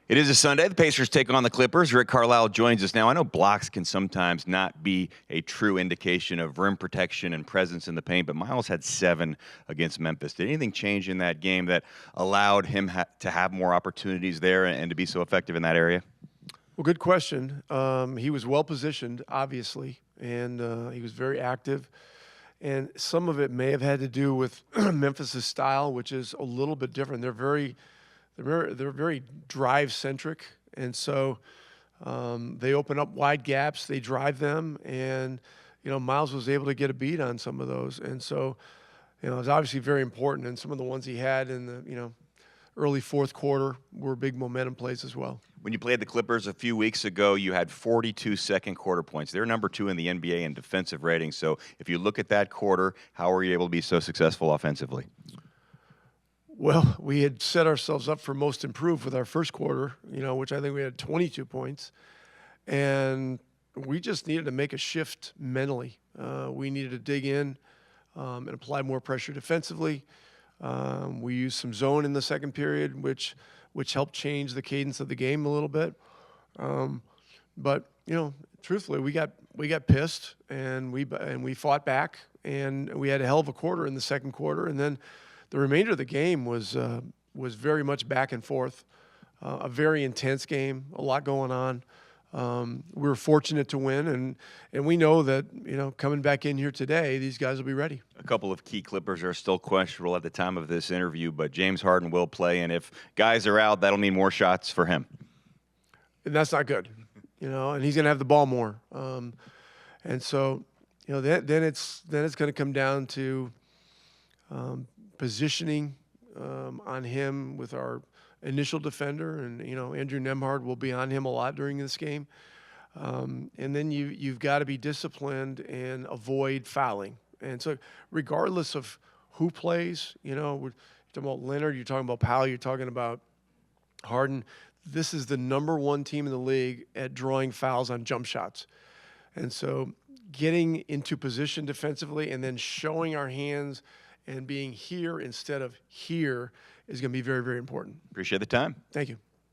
It is a Sunday. The Pacers take on the Clippers. Rick Carlisle joins us now. I know blocks can sometimes not be a true indication of rim protection and presence in the paint, but Miles had 7 against Memphis. Did anything change in that game that allowed him to have more opportunities there and to be so effective in that area? Well, good question. He was well positioned, obviously, and he was very active. And some of it may have had to do with Memphis's style, which is a little bit different. They're very drive centric, and so they open up wide gaps. They drive them, and Miles was able to get a beat on some of those, and so it was obviously very important. And some of the ones he had in the early fourth quarter were big momentum plays as well. When you played the Clippers a few weeks ago, you had 42 second quarter points. They're number 2 in the NBA in defensive rating. So if you look at that quarter, how were you able to be so successful offensively? Well, we had set ourselves up for most improved with our first quarter, which I think we had 22 points. And we just needed to make a shift mentally. We needed to dig in and apply more pressure defensively. We used some zone in the second period, which helped change the cadence of the game a little bit. But truthfully, we got pissed and we fought back, and we had a hell of a quarter in the second quarter, and then the remainder of the game was very much back and forth, a very intense game, a lot going on. We were fortunate to win, and we know that coming back in here today, these guys will be ready. A couple of key Clippers are still questionable at the time of this interview, but James Harden will play, and if guys are out, that'll mean more shots for him. And that's not good, and he's going to have the ball more. And so, then it's going to come down to positioning on him with our initial defender, and Andrew Nembhard will be on him a lot during this game. And then you've got to be disciplined and avoid fouling. And so, regardless of who plays, we're talking about Leonard, you're talking about Powell, you're talking about Harden. This is the #1 team in the league at drawing fouls on jump shots. And so, getting into position defensively and then showing our hands and being here instead of here is going to be very, very important. Appreciate the time. Thank you.